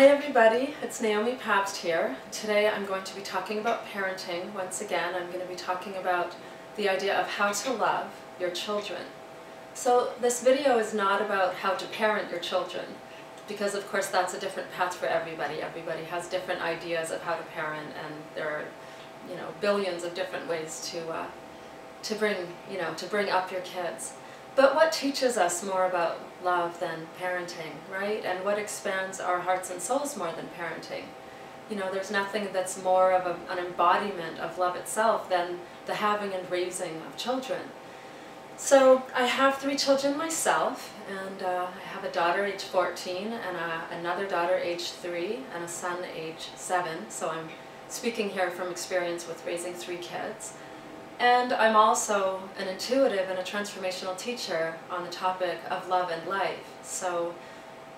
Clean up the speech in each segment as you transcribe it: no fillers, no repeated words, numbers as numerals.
Hi everybody, it's Naomi Pabst here. Today I'm going to be talking about parenting. Once again, I'm going to be talking about the idea of how to love your children. So this video is not about how to parent your children, because of course that's a different path for everybody. Everybody has different ideas of how to parent, and there are, billions of different ways to bring up your kids. But what teaches us more about love than parenting, right? And what expands our hearts and souls more than parenting? There's nothing that's more of an embodiment of love itself than the having and raising of children. So I have 3 children myself, and I have a daughter age 14, and another daughter age 3, and a son age 7. So I'm speaking here from experience with raising 3 kids. And I'm also an intuitive and a transformational teacher on the topic of love and life. So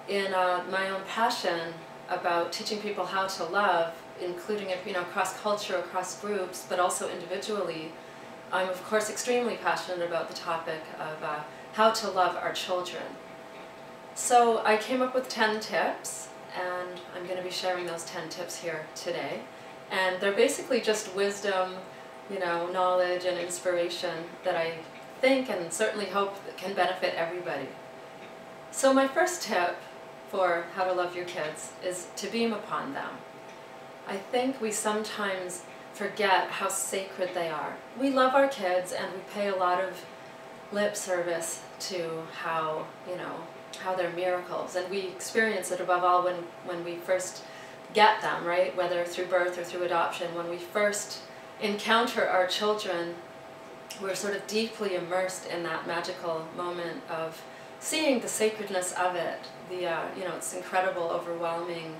in my own passion about teaching people how to love, including it across culture, across groups, but also individually, I'm of course extremely passionate about the topic of how to love our children. So I came up with 10 tips, and I'm going to be sharing those 10 tips here today. And they're basically just wisdom, knowledge and inspiration that I think and certainly hope can benefit everybody. So my first tip for how to love your kids is to beam upon them. I think we sometimes forget how sacred they are. We love our kids and we pay a lot of lip service to how they're miracles, and we experience it above all when we first get them, right? Whether through birth or through adoption. When we first encounter our children, we're sort of deeply immersed in that magical moment of seeing the sacredness of it. It's incredible, overwhelming.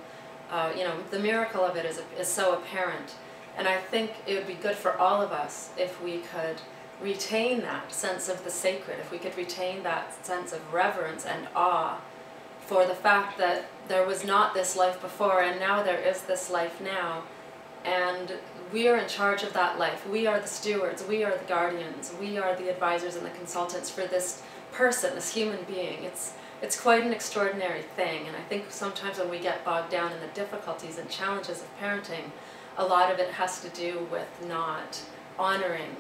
The miracle of it is so apparent. And I think it would be good for all of us if we could retain that sense of the sacred, if we could retain that sense of reverence and awe for the fact that there was not this life before and now there is this life now. And we are in charge of that life. We are the stewards, we are the guardians, we are the advisors and the consultants for this person, this human being. It's quite an extraordinary thing, and I think sometimes when we get bogged down in the difficulties and challenges of parenting, a lot of it has to do with not honoring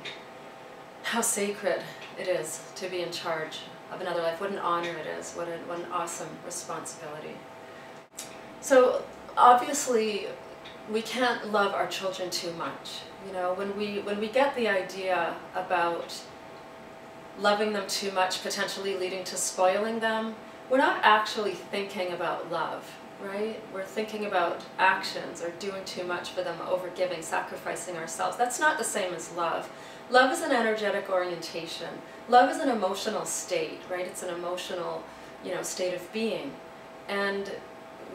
how sacred it is to be in charge of another life. What an honor it is, what an awesome responsibility. So obviously, we can't love our children too much. When we get the idea about loving them too much, potentially leading to spoiling them, we're not actually thinking about love, right? We're thinking about actions or doing too much for them, overgiving, sacrificing ourselves. That's not the same as love. Love is an energetic orientation. Love is an emotional state, right? It's an emotional, state of being. And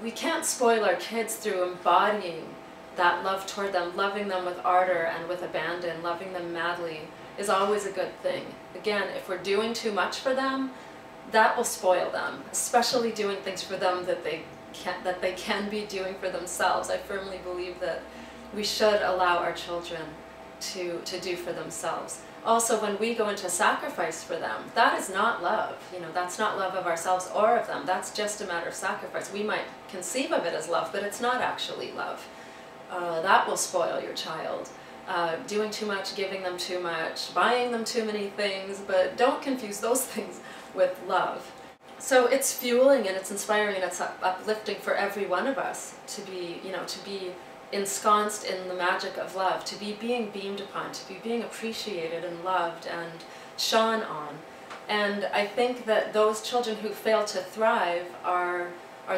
we can't spoil our kids through embodying that love toward them. Loving them with ardor and with abandon, loving them madly, is always a good thing. Again, if we're doing too much for them, that will spoil them, especially doing things for them that they can be doing for themselves. I firmly believe that we should allow our children to do for themselves. Also, when we go into sacrifice for them, that is not love. That's not love of ourselves or of them. That's just a matter of sacrifice. We might conceive of it as love, but it's not actually love. That will spoil your child. Doing too much, giving them too much, buying them too many things, but don't confuse those things with love. So it's fueling and it's inspiring and it's uplifting for every one of us to be, to be ensconced in the magic of love, to be being beamed upon, to be being appreciated and loved and shone on. And I think that those children who fail to thrive are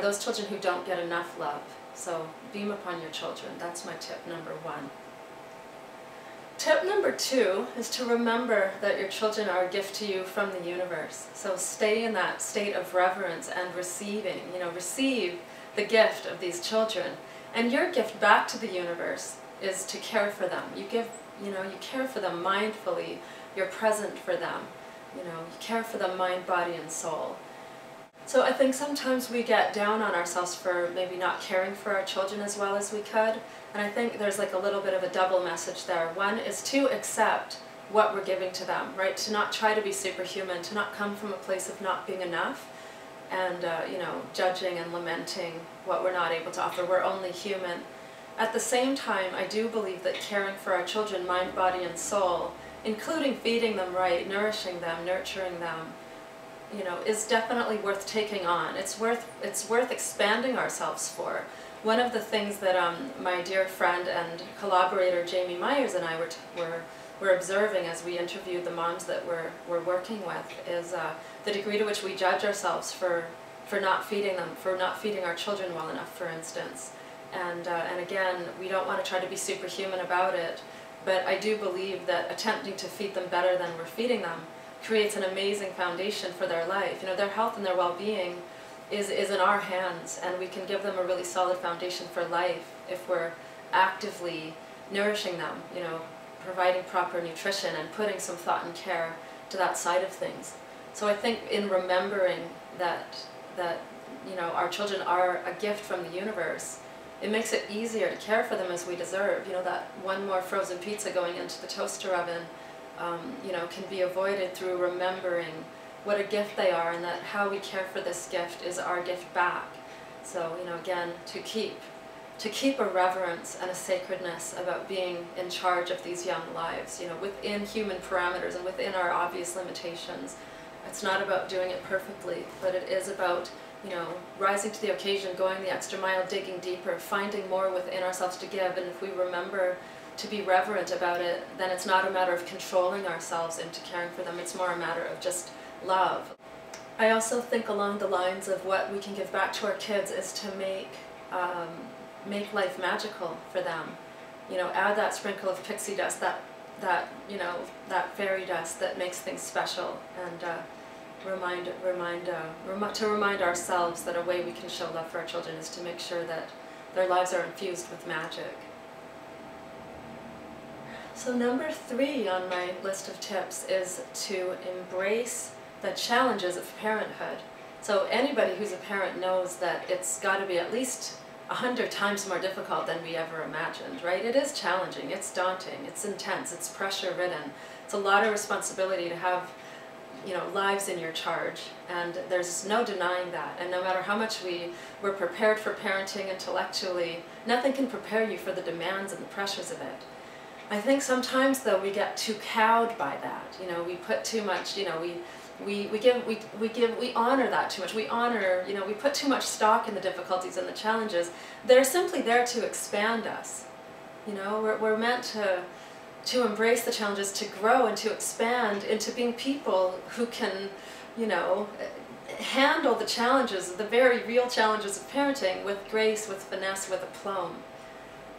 those children who don't get enough love. So beam upon your children. That's my tip number 1. Tip number 2 is to remember that your children are a gift to you from the universe. So stay in that state of reverence and receiving, receive the gift of these children. And your gift back to the universe is to care for them. You care for them mindfully, you're present for them. You care for them mind, body, and soul. So I think sometimes we get down on ourselves for maybe not caring for our children as well as we could. And I think there's like a little bit of a double message there. One is to accept what we're giving to them, right? To not try to be superhuman, to not come from a place of not being enough, and judging and lamenting what we're not able to offer. We're only human. At the same time, I do believe that caring for our children, mind, body, and soul, including feeding them right, nourishing them, nurturing them, is definitely worth taking on. It's worth expanding ourselves for. One of the things that my dear friend and collaborator Jamie Myers and I were observing as we interviewed the moms that we're working with is the degree to which we judge ourselves for not feeding them, for not feeding our children well enough, for instance. And again, we don't want to try to be superhuman about it, but I do believe that attempting to feed them better than we're feeding them creates an amazing foundation for their life. Their health and their well-being is in our hands, and we can give them a really solid foundation for life if we're actively nourishing them, providing proper nutrition and putting some thought and care to that side of things. So I think in remembering that our children are a gift from the universe, it makes it easier to care for them as we deserve. That one more frozen pizza going into the toaster oven, can be avoided through remembering what a gift they are, and that how we care for this gift is our gift back. So, again, to keep a reverence and a sacredness about being in charge of these young lives, within human parameters and within our obvious limitations. It's not about doing it perfectly, but it is about, rising to the occasion, going the extra mile, digging deeper, finding more within ourselves to give. And if we remember to be reverent about it, then it's not a matter of controlling ourselves into caring for them. It's more a matter of just love. I also think along the lines of what we can give back to our kids is to make life magical for them. Add that sprinkle of pixie dust, that fairy dust that makes things special, and to remind ourselves that a way we can show love for our children is to make sure that their lives are infused with magic. So number 3 on my list of tips is to embrace the challenges of parenthood. So anybody who's a parent knows that it's got to be at least 100 times more difficult than we ever imagined, right? It is challenging, it's daunting, it's intense, it's pressure-ridden. It's a lot of responsibility to have, lives in your charge, and there's no denying that. And no matter how much we're prepared for parenting intellectually, nothing can prepare you for the demands and the pressures of it. I think sometimes, though, we get too cowed by that. We put too much, we honor that too much. We put too much stock in the difficulties and the challenges. They're simply there to expand us. We're meant to embrace the challenges, to grow and to expand into being people who can, handle the challenges, the very real challenges of parenting with grace, with finesse, with aplomb.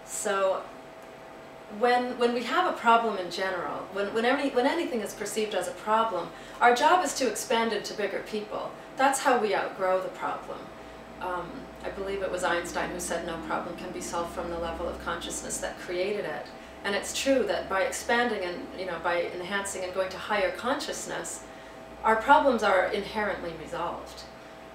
So when we have a problem in general, when anything is perceived as a problem, our job is to expand into bigger people. That's how we outgrow the problem. I believe it was Einstein who said no problem can be solved from the level of consciousness that created it. And it's true that by expanding and by enhancing and going to higher consciousness, our problems are inherently resolved.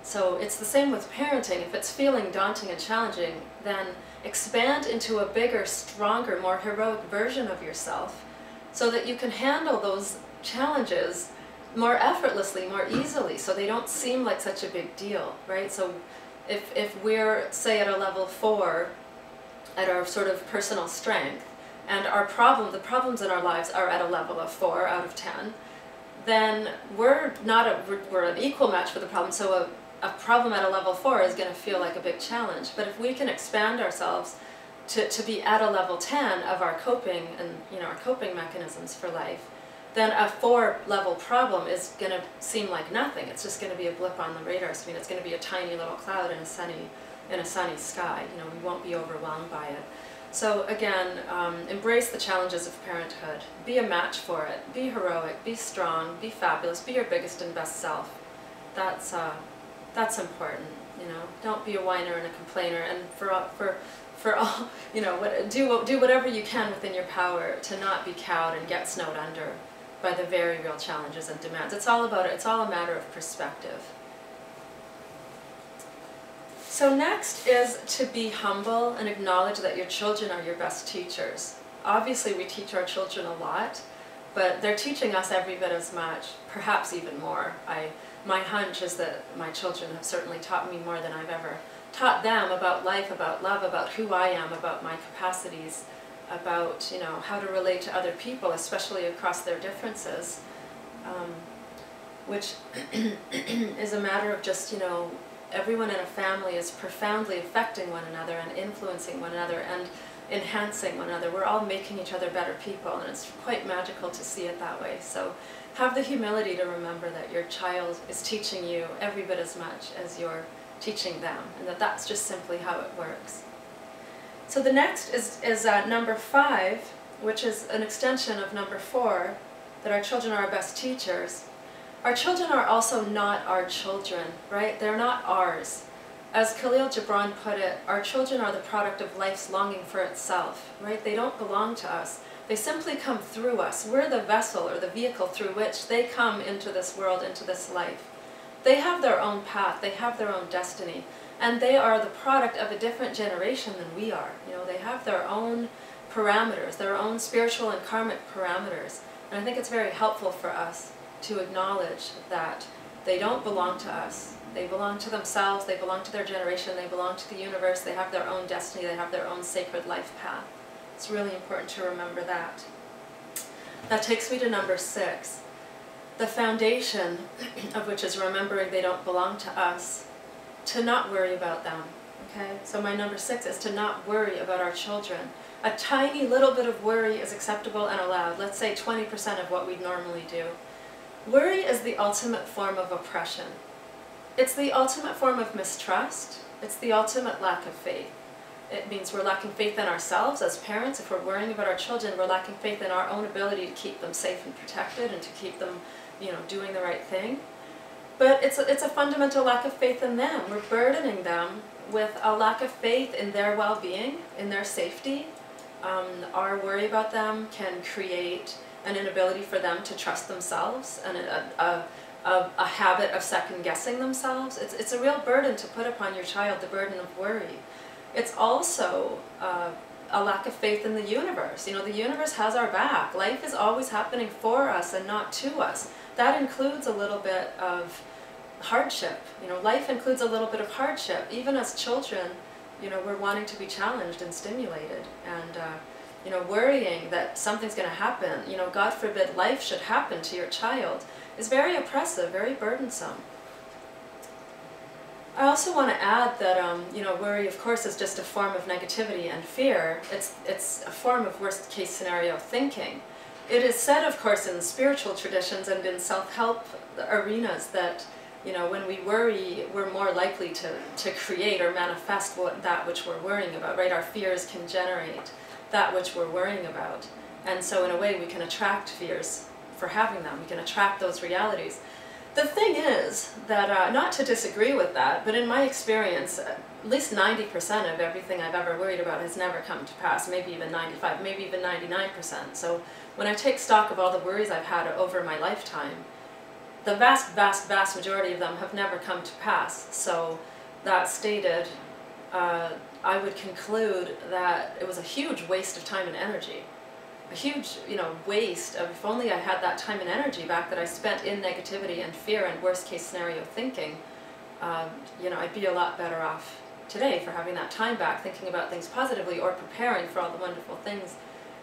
So it's the same with parenting. If it's feeling daunting and challenging, then expand into a bigger, stronger, more heroic version of yourself so that you can handle those challenges more effortlessly, more easily, so they don't seem like such a big deal, right? So if we're, say, at a level 4 at our sort of personal strength, and the problems in our lives are at a level of 4 out of 10, then we're an equal match for the problem. So a problem at a level 4 is going to feel like a big challenge. But if we can expand ourselves to be at a level 10 of our coping and our coping mechanisms for life, then a 4 level problem is going to seem like nothing. It's just going to be a blip on the radar screen. It's going to be a tiny little cloud in a sunny sky. We won't be overwhelmed by it. So again, embrace the challenges of parenthood. Be a match for it. Be heroic. Be strong. Be fabulous. Be your biggest and best self. That's important. Don't be a whiner and a complainer. And for all, do whatever you can within your power to not be cowed and get snowed under by the very real challenges and demands. It's all about it. It's all a matter of perspective. So next is to be humble and acknowledge that your children are your best teachers. Obviously we teach our children a lot, but they're teaching us every bit as much, perhaps even more. I my hunch is that my children have certainly taught me more than I've ever taught them about life, about love, about who I am, about my capacities, about, you know, how to relate to other people, especially across their differences, which is a matter of just, you know, everyone in a family is profoundly affecting one another and influencing one another and enhancing one another. We're all making each other better people, and it's quite magical to see it that way. So have the humility to remember that your child is teaching you every bit as much as you're teaching them, and that that's just simply how it works. So the next is number 5, which is an extension of number 4, that our children are our best teachers. Our children are also not our children, right? They're not ours. As Khalil Gibran put it, our children are the product of life's longing for itself, right? They don't belong to us. They simply come through us. We're the vessel or the vehicle through which they come into this world, into this life. They have their own path, they have their own destiny, and they are the product of a different generation than we are. You know, they have their own parameters, their own spiritual and karmic parameters. And I think it's very helpful for us to acknowledge that they don't belong to us. They belong to themselves, they belong to their generation, they belong to the universe, they have their own destiny, they have their own sacred life path. It's really important to remember that. That takes me to number 6. The foundation of which is remembering they don't belong to us, to not worry about them. Okay? So my number 6 is to not worry about our children. A tiny little bit of worry is acceptable and allowed. Let's say 20% of what we'd normally do. Worry is the ultimate form of oppression. It's the ultimate form of mistrust. It's the ultimate lack of faith. It means we're lacking faith in ourselves as parents. If we're worrying about our children, we're lacking faith in our own ability to keep them safe and protected and to keep them, you know, doing the right thing. But it's a fundamental lack of faith in them. We're burdening them with a lack of faith in their well-being, in their safety. Our worry about them can create an inability for them to trust themselves and a habit of second-guessing themselves. It's a real burden to put upon your child, the burden of worry. It's also a lack of faith in the universe. You know, the universe has our back. Life is always happening for us and not to us. That includes a little bit of hardship. You know, life includes a little bit of hardship. Even as children, you know, we're wanting to be challenged and stimulated. And, you know, worrying that something's going to happen, you know, God forbid life should happen to your child, is very oppressive, very burdensome. I also want to add that, you know, worry, of course, is just a form of negativity and fear. It's a form of worst-case scenario thinking. It is said, of course, in spiritual traditions and in self-help arenas that, you know, when we worry, we're more likely to create or manifest that which we're worrying about, right? Our fears can generate that which we're worrying about. And so, in a way, we can attract fears for having them. We can attract those realities. The thing is that, not to disagree with that, but in my experience, at least 90% of everything I've ever worried about has never come to pass, maybe even 95, maybe even 99%. So when I take stock of all the worries I've had over my lifetime, the vast, vast, vast majority of them have never come to pass. So that stated, I would conclude that it was a huge waste of time and energy. A huge, you know, waste of, if only I had that time and energy back that I spent in negativity and fear and worst case scenario thinking, you know, I'd be a lot better off today for having that time back, thinking about things positively or preparing for all the wonderful things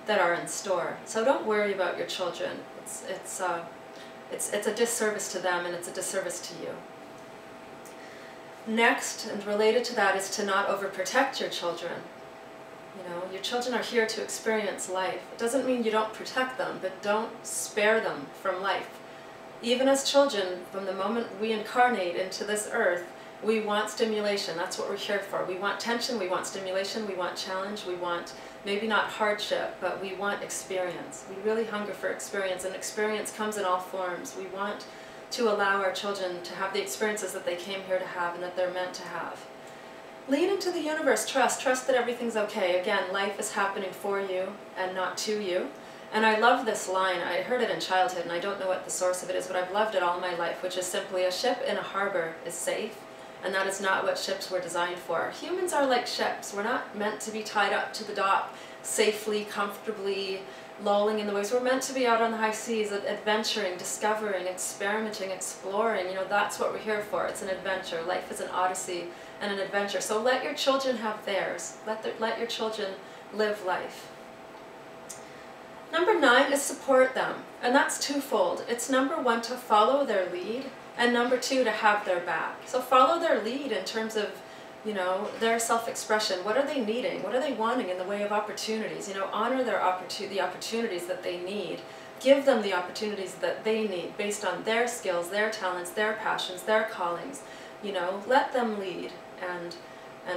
that are in store. So don't worry about your children. It's a disservice to them and it's a disservice to you. Next, and related to that, is to not overprotect your children. You know, your children are here to experience life. It doesn't mean you don't protect them, but don't spare them from life. Even as children, from the moment we incarnate into this earth, we want stimulation. That's what we're here for. We want tension, we want stimulation, we want challenge, we want maybe not hardship, but we want experience. We really hunger for experience, and experience comes in all forms. We want to allow our children to have the experiences that they came here to have and that they're meant to have. Lean into the universe, trust that everything's okay. Again, life is happening for you and not to you. And I love this line. I heard it in childhood and I don't know what the source of it is, but I've loved it all my life, which is simply, a ship in a harbor is safe and that is not what ships were designed for. Humans are like ships. We're not meant to be tied up to the dock safely, comfortably, lolling in the waves. We're meant to be out on the high seas, adventuring, discovering, experimenting, exploring. You know, that's what we're here for. It's an adventure. Life is an odyssey and an adventure. So let your children have theirs. Let your children live life. Number 9 is support them, and that's twofold. It's number 1 to follow their lead, and number 2 to have their back. So follow their lead in terms of, you know, their self-expression. What are they needing? What are they wanting in the way of opportunities? You know, honor their the opportunities that they need. Give them the opportunities that they need based on their skills, their talents, their passions, their callings. You know, let them lead and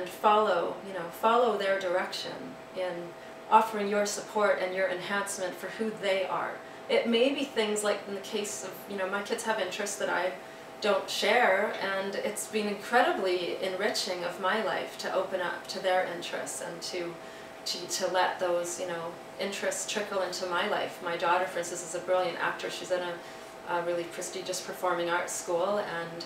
follow, you know, follow their direction in offering your support and your enhancement for who they are. It may be things like in the case of, you know, my kids have interests that I don't share, and it's been incredibly enriching of my life to open up to their interests and to let those, you know, interests trickle into my life. My daughter, for instance, is a brilliant actor. She's in a really prestigious performing arts school, and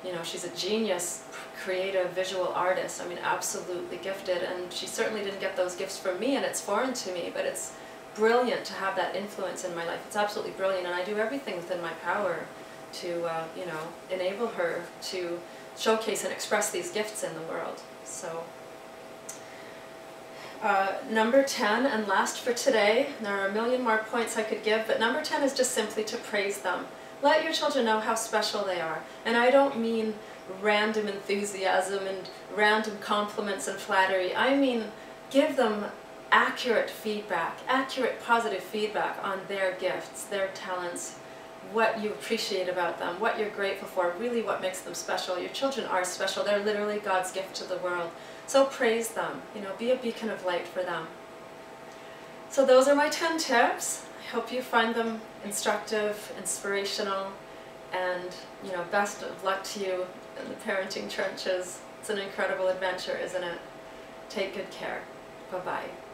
you know, she's a genius, creative, visual artist. I mean, absolutely gifted, and she certainly didn't get those gifts from me, and it's foreign to me, but it's brilliant to have that influence in my life. It's absolutely brilliant, and I do everything within my power to, you know, enable her to showcase and express these gifts in the world. So, number 10, and last for today, there are a million more points I could give, but number 10 is just simply to praise them. Let your children know how special they are. And I don't mean random enthusiasm and random compliments and flattery. I mean give them accurate feedback, accurate positive feedback on their gifts, their talents, what you appreciate about them, what you're grateful for, really what makes them special. Your children are special. They're literally God's gift to the world. So praise them, you know, be a beacon of light for them. So those are my 10 tips. I hope you find them instructive, inspirational, and, you know, best of luck to you in the parenting trenches. It's an incredible adventure, isn't it? Take good care. Bye-bye.